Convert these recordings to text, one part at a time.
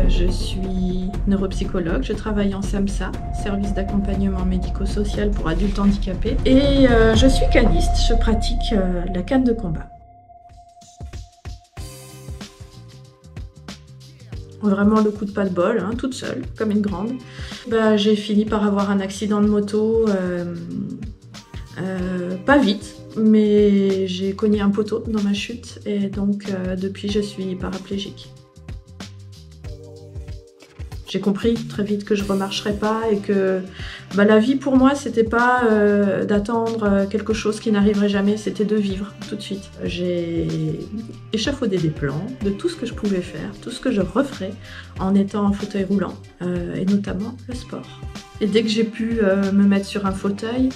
je suis neuropsychologue, je travaille en SAMSA, service d'accompagnement médico-social pour adultes handicapés, et je suis caniste, je pratique la canne de combat. Vraiment le coup de pas de bol, hein, toute seule, comme une grande. J'ai fini par avoir un accident de moto, pas vite, mais j'ai cogné un poteau dans ma chute et donc depuis je suis paraplégique. J'ai compris très vite que je ne remarcherais pas et que la vie pour moi c'était pas d'attendre quelque chose qui n'arriverait jamais, c'était de vivre tout de suite. J'ai échafaudé des plans de tout ce que je pouvais faire, tout ce que je referais en étant en fauteuil roulant et notamment le sport. Et dès que j'ai pu me mettre sur un fauteuil,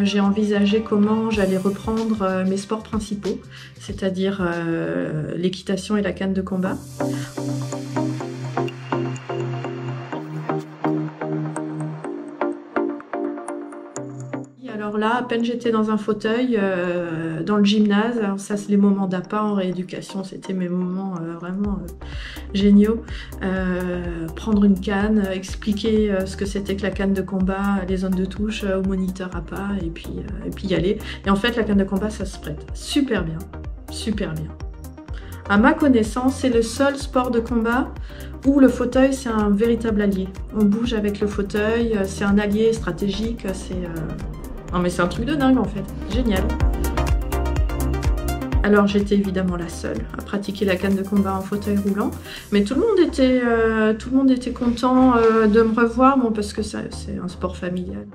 j'ai envisagé comment j'allais reprendre mes sports principaux, c'est-à-dire l'équitation et la canne de combat. Alors là, à peine j'étais dans un fauteuil, dans le gymnase, alors ça c'est les moments d'appât en rééducation, c'était mes moments vraiment géniaux. Prendre une canne, expliquer ce que c'était que la canne de combat, les zones de touche au moniteur appât et puis y aller. Et en fait la canne de combat ça se prête super bien, super bien. À ma connaissance, c'est le seul sport de combat où le fauteuil c'est un véritable allié. On bouge avec le fauteuil, c'est un allié stratégique, non mais c'est un truc de dingue en fait, génial. Alors j'étais évidemment la seule à pratiquer la canne de combat en fauteuil roulant, mais tout le monde était content de me revoir, bon, parce que c'est un sport familial.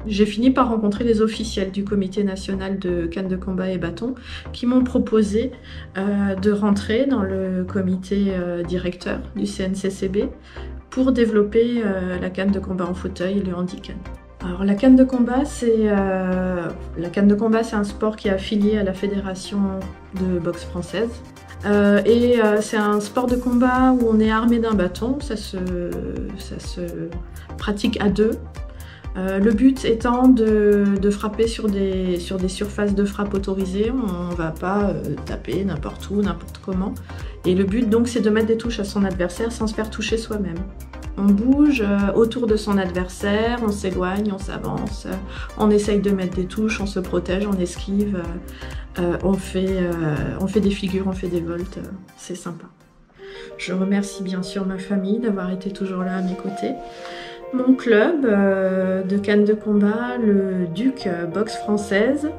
J'ai fini par rencontrer les officiels du comité national de canne de combat et bâton qui m'ont proposé de rentrer dans le comité directeur du CNCCB pour développer la canne de combat en fauteuil et le handicap. Alors la canne de combat, c'est un sport qui est affilié à la fédération de boxe française. C'est un sport de combat où on est armé d'un bâton, ça se pratique à deux. Le but étant de frapper sur des surfaces de frappe autorisées, on ne va pas taper n'importe où, n'importe comment. Et le but donc c'est de mettre des touches à son adversaire sans se faire toucher soi-même. On bouge autour de son adversaire, on s'éloigne, on s'avance, on essaye de mettre des touches, on se protège, on esquive, on fait des figures, on fait des voltes, c'est sympa. Je remercie bien sûr ma famille d'avoir été toujours là à mes côtés. Mon club de canne de combat, le Duc Boxe Française,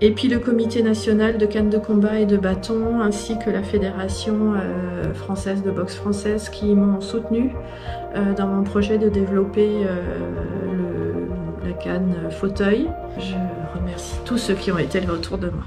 et puis le comité national de canne de combat et de bâton, ainsi que la fédération française de boxe française qui m'ont soutenue dans mon projet de développer la canne fauteuil. Je remercie tous ceux qui ont été là autour de moi.